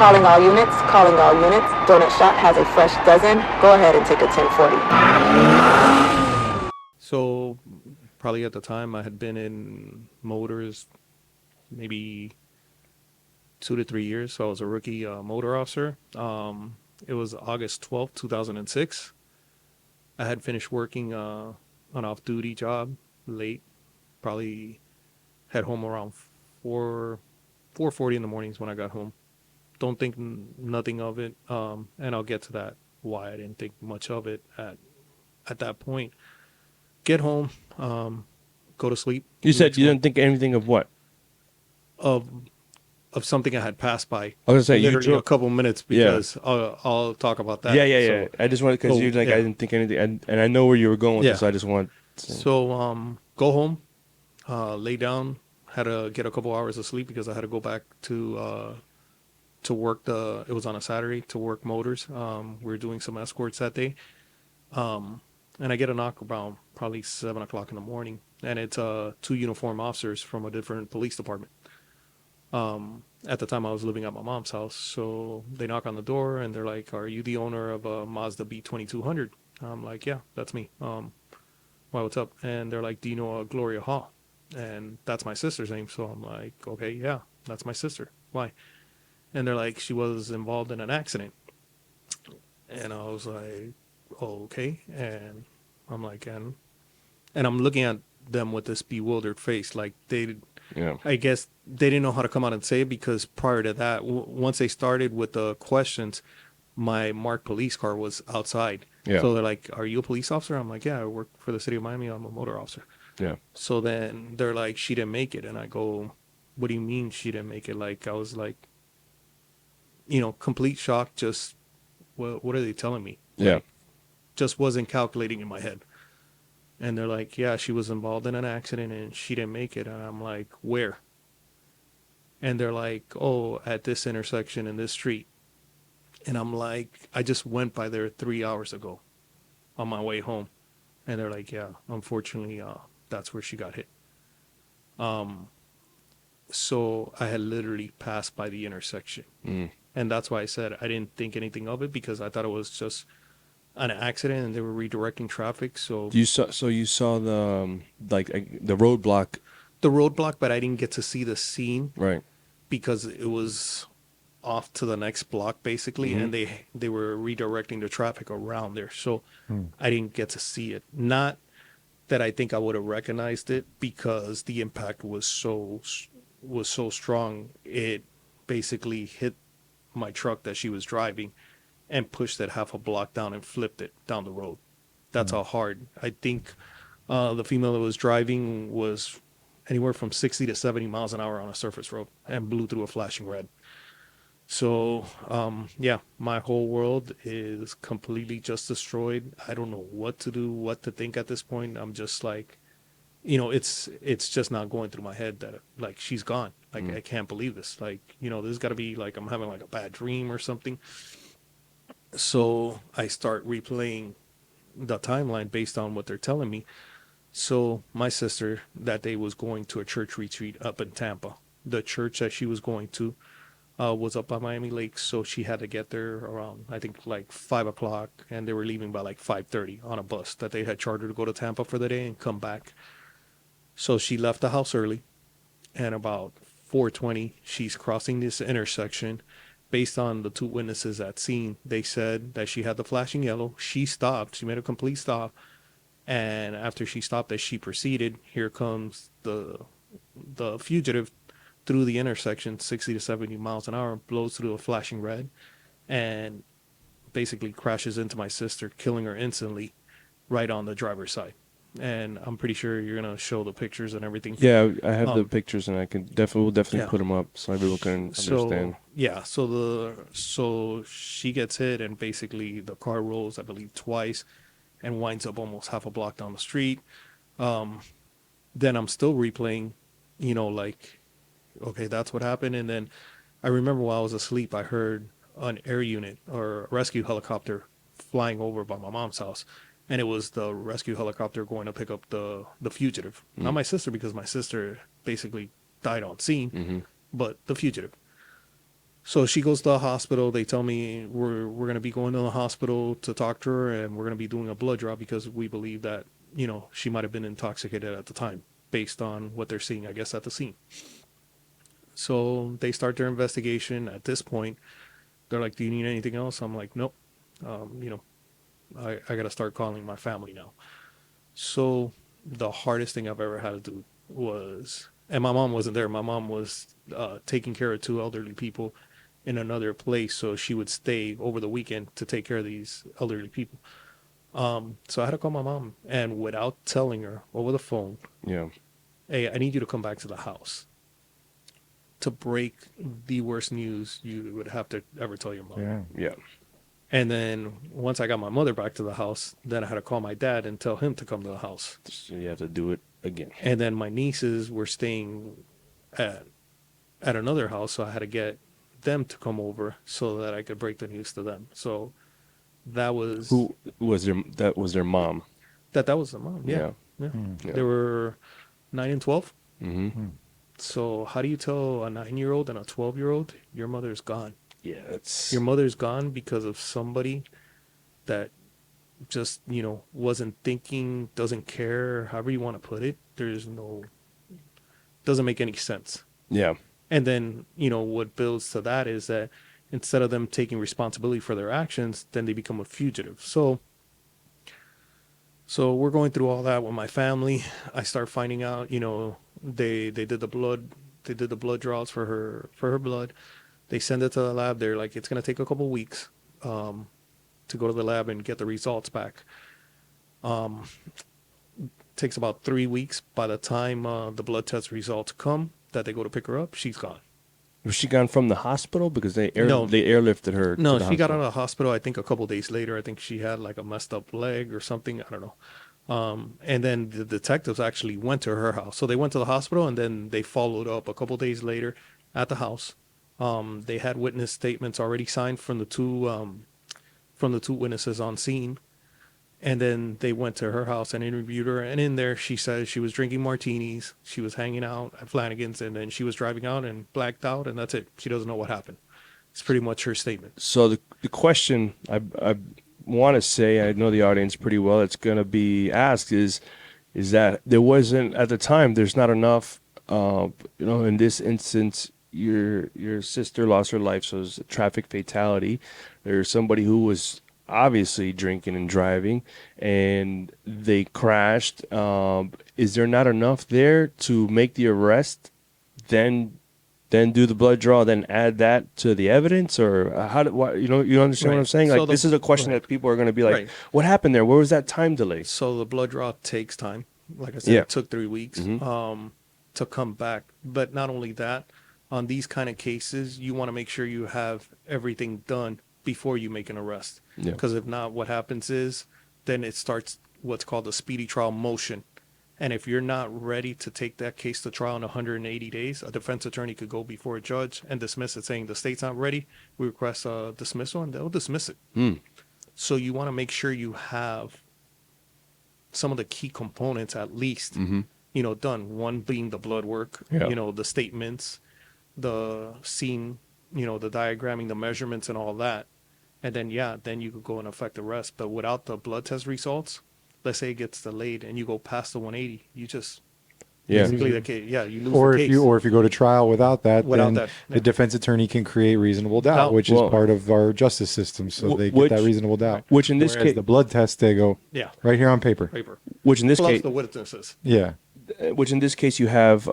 Calling all units, calling all units. Donut Shop has a fresh dozen. Go ahead and take a 1040. So probably at the time I had been in motors maybe 2 to 3 years. So I was a rookie motor officer. It was August 12th, 2006. I had finished working an off-duty job late. Probably head home around 4:40 in the mornings when I got home. Don't think nothing of it, and I'll get to that why I didn't think much of it at that point. Get home, go to sleep. You said you didn't think anything of what? of of something I had passed by. I was gonna say you literally a couple minutes because I'll talk about that. Yeah. I just wanted because you like I didn't think anything, and I know where you were going with this. So I just want. So go home, lay down. Had to get a couple hours of sleep because I had to go back to work. It was on a Saturday to work motors. We were doing some escorts that day, and I get a knock around probably 7 o'clock in the morning, and it's two uniformed officers from a different police department. At the time I was living at my mom's house, so they knock on the door and they're like, "Are you the owner of a Mazda B2200?" I'm like, "Yeah, that's me." Why, what's up? And they're like, "Do you know a Gloria Hall?" And that's my sister's name. So I'm like, "Okay, yeah, that's my sister. Why?" And they're like, "She was involved in an accident." And I was like, "Oh, okay." And I'm like, and I'm looking at them with this bewildered face, like I guess they didn't know how to come out and say it because prior to that, once they started with the questions, my marked police car was outside. Yeah. So they're like, "Are you a police officer?" I'm like, "Yeah, I work for the city of Miami. I'm a motor officer." Yeah. So then they're like, "She didn't make it." And I go, "What do you mean she didn't make it?" Like, I was like, complete shock. Just, what are they telling me? Yeah. Like, just wasn't calculating in my head. And they're like, "Yeah, she was involved in an accident and she didn't make it." And I'm like, "Where?" And they're like, "Oh, at this intersection in this street." And I'm like, "I just went by there 3 hours ago on my way home." And they're like, "Yeah, unfortunately, that's where she got hit." So I had literally passed by the intersection. And that's why I said I didn't think anything of it because I thought it was just an accident and they were redirecting traffic. So you saw the the roadblock. The roadblock, but I didn't get to see the scene. Right. Because it was off to the next block basically, and they were redirecting the traffic around there. So I didn't get to see it. Not that I think I would have recognized it because the impact was so strong. It basically hit my truck that she was driving and pushed it half a block down and flipped it down the road. That's how hard. I think the female that was driving was anywhere from 60 to 70 miles an hour on a surface road and blew through a flashing red. So, my whole world is completely just destroyed. I don't know what to do, what to think at this point. I'm just like, it's just not going through my head that like she's gone. Like, I can't believe this. Like, this has got to be like I'm having like a bad dream or something. So I start replaying the timeline based on what they're telling me. So my sister that day was going to a church retreat up in Tampa. The church that she was going to was up by Miami Lakes, so she had to get there around, I think, like 5 o'clock, and they were leaving by like 5:30 on a bus that they had chartered to go to Tampa for the day and come back. So she left the house early, and about 4:20, she's crossing this intersection. Based on the two witnesses at scene, they said that she had the flashing yellow. She stopped. She made a complete stop. And after she stopped, as she proceeded, here comes the fugitive through the intersection, 60 to 70 miles an hour, blows through a flashing red, and basically crashes into my sister, killing her instantly right on the driver's side. And I'm pretty sure you're going to show the pictures and everything. Yeah, I have the pictures, and we'll definitely put them up so everyone can understand. So she gets hit, and basically the car rolls, I believe, twice, and winds up almost half a block down the street. Then I'm still replaying, like, okay, that's what happened. And then I remember while I was asleep, I heard an air unit or a rescue helicopter flying over by my mom's house. And it was the rescue helicopter going to pick up the fugitive. Not my sister, because my sister basically died on scene, but the fugitive. So she goes to the hospital. They tell me we're gonna be going to the hospital to talk to her, and we're gonna be doing a blood draw because we believe that she might have been intoxicated at the time, based on what they're seeing, I guess, at the scene. So they start their investigation. At this point, they're like, "Do you need anything else?" I'm like, "Nope." I got to start calling my family now. So the hardest thing I've ever had to do was, and my mom wasn't there. My mom was taking care of two elderly people in another place, so she would stay over the weekend to take care of these elderly people. So I had to call my mom, and without telling her over the phone, Yeah. "Hey, I need you to come back to the house," to break the worst news you would have to ever tell your mom. Yeah. Yeah. And then once I got my mother back to the house, then I had to call my dad and tell him to come to the house. So you have to do it again. And then my nieces were staying at another house, so I had to get them to come over so that I could break the news to them. So that was Who was their? That was their mom. that was the mom. Yeah. Yeah. Yeah. They were 9 and 12. Mm-hmm. So how do you tell a 9-year-old and a 12-year-old your mother's gone? Yeah. It's Your mother's gone because of somebody that just, wasn't thinking, doesn't care, however you want to put it. Doesn't make any sense. yeah. And then, what builds to that is that instead of them taking responsibility for their actions, then they become a fugitive. So we're going through all that with my family. I start finding out, they did the blood draws for her blood. They send it to the lab. They're like, it's going to take a couple weeks to go to the lab and get the results back. Takes about 3 weeks. By the time the blood test results come, that they go to pick her up, she's gone. Was she gone from the hospital because they No. airlifted her? No, to the she got out hospital? of the hospital, I think, a couple days later. I think she had like a messed up leg or something. I don't know. And then the detectives actually went to her house. So they went to the hospital, and then they followed up a couple days later at the house. They had witness statements already signed from the two witnesses on scene. And then they went to her house and interviewed her. And in there, she says she was drinking martinis. She was hanging out at Flanagan's, and then she was driving out and blacked out. And that's it. She doesn't know what happened. It's pretty much her statement. So the question I want to say, I know the audience pretty well, it's going to be asked is that there wasn't, at the time, there's not enough, in this instance, your sister lost her life, so it was a traffic fatality. There's somebody who was obviously drinking and driving, and they crashed. Is there not enough there to make the arrest, then do the blood draw, then add that to the evidence, or you understand what I'm saying? So Like, this is a question that people are going to be like, Right. what happened there? Where was that time delay? So the blood draw takes time. Like I said, Yeah. it took 3 weeks to come back. But not only that, on these kind of cases, you want to make sure you have everything done before you make an arrest. Yeah. Because if not, what happens is then it starts what's called a speedy trial motion. And if you're not ready to take that case to trial in 180 days, a defense attorney could go before a judge and dismiss it, saying the state's not ready. We request a dismissal, and they'll dismiss it. So you want to make sure you have some of the key components at least, done. One being the blood work, Yeah. the statements, the scene, the diagramming, the measurements and all that. And then, then you could go and effect arrest. But without the blood test results, let's say it gets delayed and you go past the 180, you just Yeah. basically the case. Yeah, you lose Or the if case. you go to trial without that, Without then that, yeah. the defense attorney can create reasonable doubt, Doubt. which Well- is part of our justice system. So they which- get that reasonable doubt. which in this Whereas case- the blood test, they go Yeah, right here on paper. paper. Which in this Plus case, the witnesses. Yeah. you have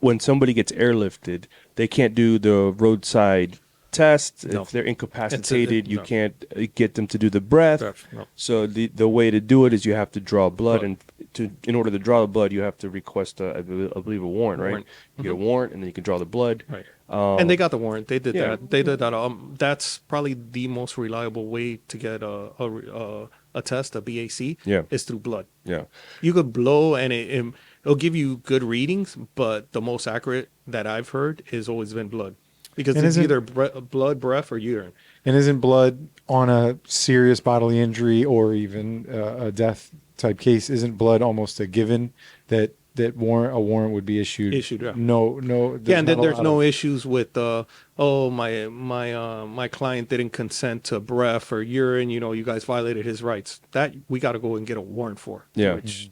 when somebody gets airlifted, they can't do the roadside test. No. If they're incapacitated, you no. can't get them to do the breath. Breath, no. So the way to do it is you have to draw blood, Blood. and in order to draw the blood, you have to request I believe a warrant, right? Warrant. You get a warrant, and then you can draw the blood. Right. And they got the warrant. They did yeah. that. They did that. That's probably the most reliable way to get a test, a BAC. Yeah. Is through blood. Yeah. You could blow and it'll give you good readings, but the most accurate that I've heard has always been blood, because And it's isn't- either blood, breath, or urine. And isn't blood on a serious bodily injury or even a death type case, isn't blood almost a given that that a warrant would be issued. Issued, yeah. No. Yeah, and then not a there's lot no of- issues with my client didn't consent to breath or urine. You guys violated his rights. That we got to go and get a warrant for. Yeah. Which,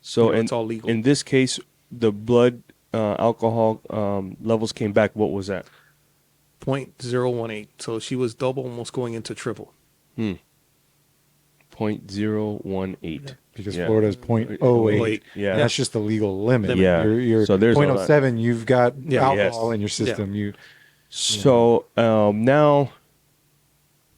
So it's all legal. in this case, the blood alcohol levels came back. What was that? 0.018. So she was double, almost going into triple. 0.018. because Yeah. Florida's 0.08. Yeah. That's just the legal limit. Yeah. You're So there's a lot. 0.07. You've got Yeah. alcohol Yes. in your system. So now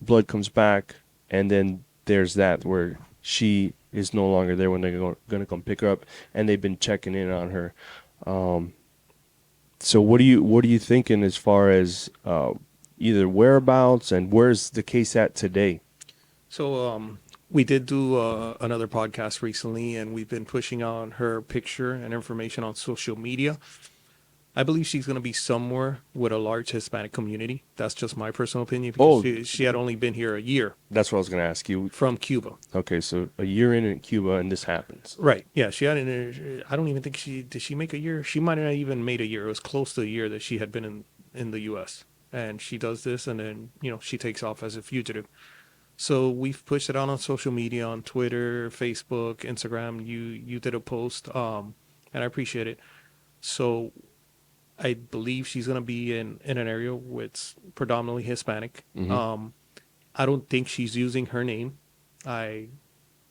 blood comes back, and then there's that where she is no longer there when they're going to come pick her up, and they've been checking in on her. So what are you thinking as far as either whereabouts and where's the case at today? So we did do another podcast recently, and we've been pushing on her picture and information on social media. I believe she's going to be somewhere with a large Hispanic community. That's just my personal opinion because she had only been here a year That's what I was going to ask you. from Cuba. Okay, so a year in Cuba, and this happens. Right. Yeah, she had I don't even think did she make a year? She might not even made a year. It was close to a year that she had been in the US. And she does this, and then, she takes off as a fugitive. So we've pushed it out on social media, on Twitter, Facebook, Instagram. You did a post, and I appreciate it. So I believe she's going to be in an area where it's predominantly Hispanic. I don't think she's using her name.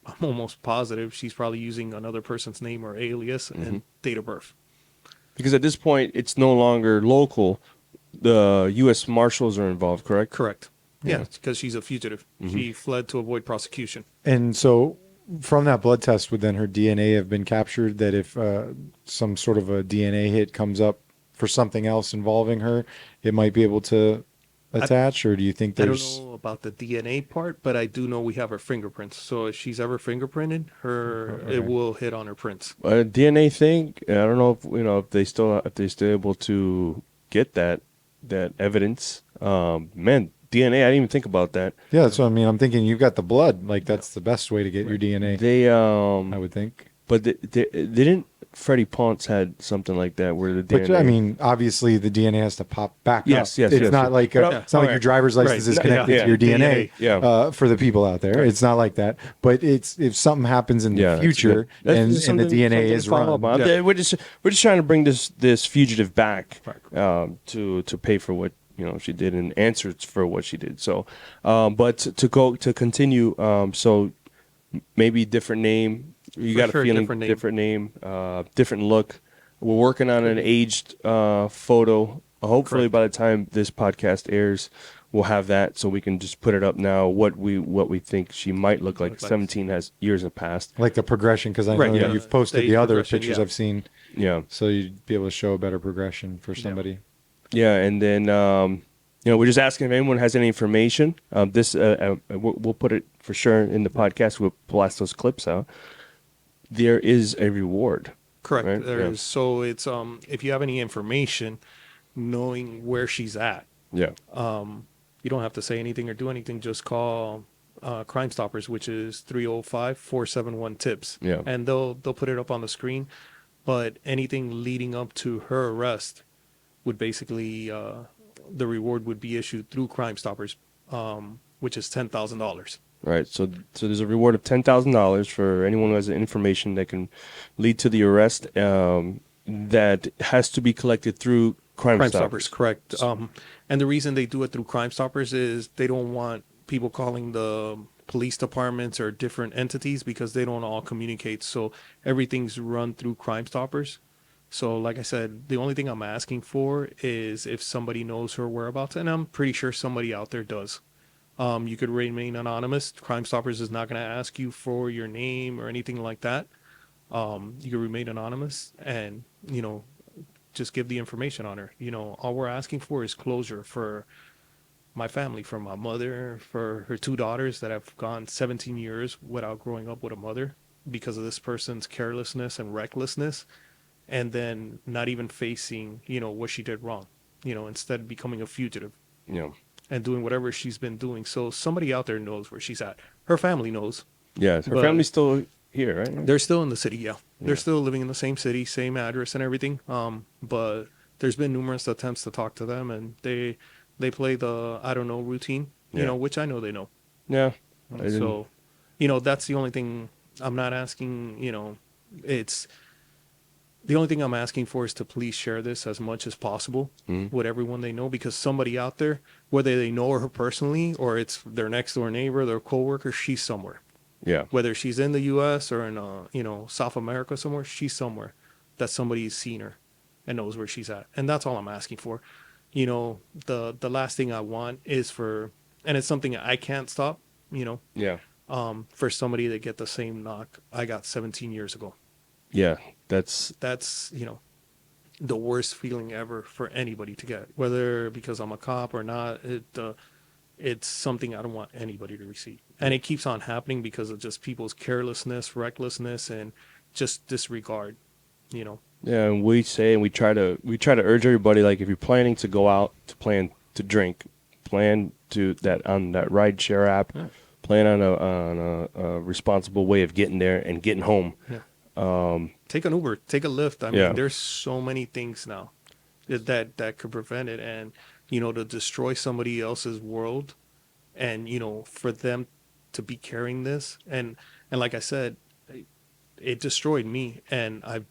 I'm almost positive she's probably using another person's name or alias and date of birth. Because at this point, it's no longer local. The U.S. Marshals are involved, correct? Correct. Yeah, because she's a fugitive. She fled to avoid prosecution. And so from that blood test, would then her DNA have been captured that if some sort of a DNA hit comes up for something else involving her, it might be able to attach? Or do you think I there's... don't know about the DNA part, but I do know we have her fingerprints. So if she's ever fingerprinted, it will hit on her prints. DNA thing. I don't know if they still able to get that evidence. Man, DNA. I didn't even think about that. Yeah, that's what I mean. I'm thinking you've got the blood. Like, that's the best way to get your DNA, They I would think. but they didn't. Freddie Ponce had something like that where the DNA. But I mean, obviously the DNA has to pop back Yes, up. yes, It's yes, not yes. like But, it's not like your driver's license is connected Yeah. to your DNA. Yeah. For the people out there, it's not like that. But it's if something happens in the that's future good. and That's the something- DNA something is to follow run, up on. Yeah. We're just trying to bring this fugitive back Right. to pay for what she did and answer for what she did. So, but to continue. So maybe different name. You For got sure, a feeling different name. different look. We're working on an aged photo. Hopefully, Correct. by the time this podcast airs, we'll have that so we can just put it up now. What we think she might look like. Look like. 17 years have passed. like the progression, because I know Right, that yeah. you've posted Stage the other progression, pictures yeah. I've seen, Yeah. so you'd be able to show a better progression for somebody. Yeah, and then we're just asking if anyone has any information. We'll put it for sure in the podcast. We'll blast those clips out. There is a reward. Correct. Right, There yeah. is. So it's if you have any information, knowing where she's at, Yeah. you don't have to say anything or do anything. Just call Crime Stoppers, which is 305-471-TIPS. Yeah. And they'll put it up on the screen. But anything leading up to her arrest would basically the reward would be issued through Crime Stoppers, which is $10,000. Right. So there's a reward of $10,000 for anyone who has information that can lead to the arrest. That has to be collected through Crime Stoppers. Correct. And the reason they do it through Crime Stoppers is they don't want people calling the police departments or different entities because they don't all communicate. So everything's run through Crime Stoppers. So like I said, the only thing I'm asking for is if somebody knows her whereabouts, and I'm pretty sure somebody out there does. You could remain anonymous. Crime Stoppers is not going to ask you for your name or anything like that. You can remain anonymous and, just give the information on her. All we're asking for is closure for my family, for my mother, for her two daughters that have gone 17 years without growing up with a mother because of this person's carelessness and recklessness, and then not even facing, what she did wrong, instead becoming a fugitive Yeah. and doing whatever she's been doing. So somebody out there knows where she's at. Her family knows. Yeah. Her But- family's still here, right? They're still in the city, yeah. They're Yeah. still living in the same city, same address and everything. But there's been numerous attempts to talk to them, and they play the I don't know routine, you Yeah. know, which I know they know. Yeah. I didn't- So, you know, that's the only thing I'm not asking. You know, it's the only thing I'm asking for is to please share this as much as possible Mhm. with everyone they know, because somebody out there, whether they know her personally or it's their next door neighbor, their coworker, she's somewhere. yeah. Whether she's in the U.S. or in you know, South America somewhere, she's somewhere that somebody's seen her and knows where she's at, and that's all I'm asking for. You know, the last thing I want is for, and it's something I can't stop. You know, Yeah. for somebody to get the same knock I got 17 years ago. Yeah. That's That's, you know, the worst feeling ever for anybody to get, whether because I'm a cop or not. It's something I don't want anybody to receive, and it keeps on happening because of just people's carelessness, recklessness, and just disregard. You know, yeah. And we say and we try to urge everybody, like, if you're planning to go out to plan to drink, plan to that on that ride share app, Yeah. plan on a responsible way of getting there and getting home. take an Uber, take a Lyft. I mean, Yeah. there's so many things now that could prevent it, and you know, to destroy somebody else's world, and you know, for them to be carrying this, and like I said, it destroyed me, and I've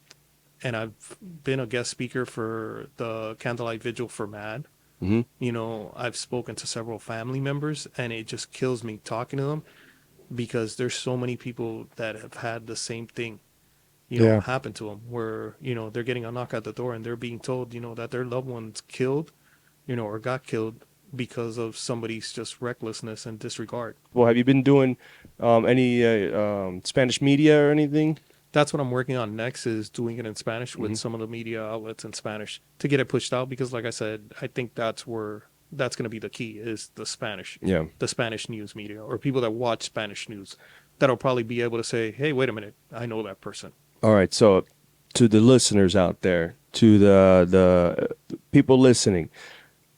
been a guest speaker for the Candlelight Vigil for MAD. Mm-hmm. You know, I've spoken to several family members, and it just kills me talking to them, because there's so many people that have had the same thing, you know, Yeah. happen to them, where, you know, they're getting a knock at the door and they're being told, you know, that their loved one's killed, you know, or got killed because of somebody's just recklessness and disregard. Well, have you been doing any Spanish media or anything? That's what I'm working on next, is doing it in Spanish with some of the media outlets in Spanish to get it pushed out, because like I said, I think that's going to be the key, is the Spanish. Yeah. The Spanish news media, or people that watch Spanish news, that'll probably be able to say, hey, wait a minute, I know that person. All right. So, to the listeners out there, to the people listening,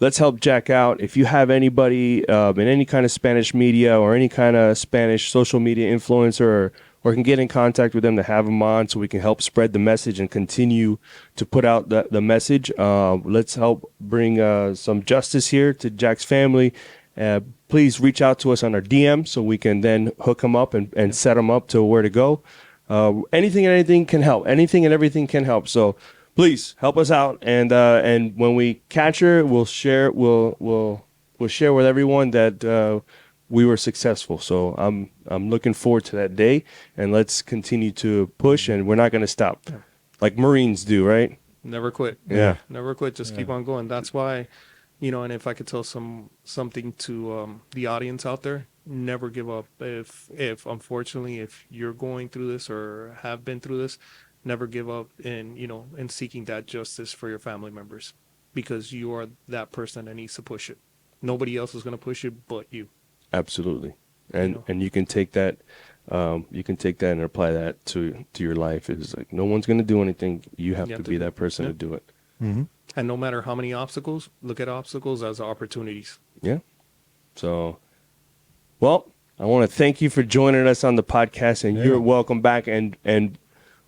let's help Jack out. If you have anybody in any kind of Spanish media or any kind of Spanish social media influencer, or can get in contact with them to have them on, so we can help spread the message and continue to put out the message. Let's help bring some justice here to Jack's family. Please reach out to us on our DM so we can then hook them up and set them up to where to go. Anything and anything can help. Anything and everything can help. So please help us out. And when we catch her, we'll share. We'll share with everyone that we were successful. So I'm looking forward to that day, and let's continue to push. And we're not going to stop, like Marines do, right? Never quit. Yeah. Never quit. Just keep on going. That's why, you know, and if I could tell something to the audience out there, never give up. If unfortunately, if you're going through this or have been through this, never give up in, you know, in seeking that justice for your family members, because you are that person that needs to push it. Nobody else is going to push it but you. Absolutely. And know. and you can take that and apply that to your life. It's like, no one's going to do anything. You have to be that person to do it. Mm-hmm. And no matter how many obstacles, look at obstacles as opportunities. Yeah. So, well, I want to thank you for joining us on the podcast, and you're welcome back. And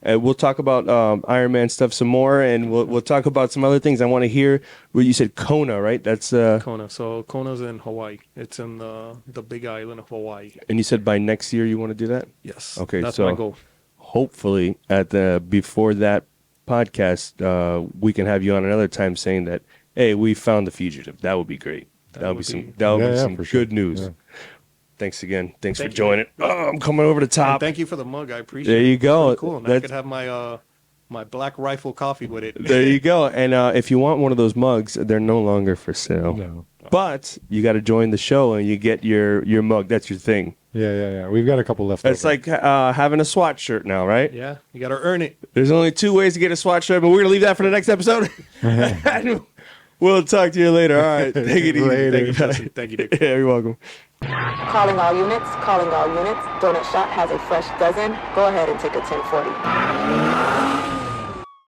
we'll talk about Iron Man stuff some more, and we'll talk about some other things. I want to hear what you said, Kona, right? That's Kona. So Kona's in Hawaii. It's in the big island of Hawaii. and you said by next year you want to do that? Yes. Okay, That's so my goal. hopefully before that podcast, we can have you on another time saying that, hey, we found the fugitive. That would be great. That would be some for sure. good news. Yeah. Thanks again. Thanks Thank for you. joining. Oh, I'm coming over the And top. thank you for the mug. I appreciate it. There you It's go. really cool. And I That's- could have my Black Rifle coffee with it. There you go. And if you want one of those mugs, they're no longer for sale. No. But you got to join the show and you get your mug. That's your thing. Yeah. We've got a couple left. It's like having a SWAT shirt now, right? Yeah, you got to earn it. There's only 2 ways to get a SWAT shirt, but we're going to leave that for the next episode. We'll talk to you later. All right. Take it easy. Later. Thank you, Jesse. Thank you, Dick. Yeah, you're welcome. Calling all units, calling all units. Donut Shop has a fresh dozen. Go ahead and take a 1040.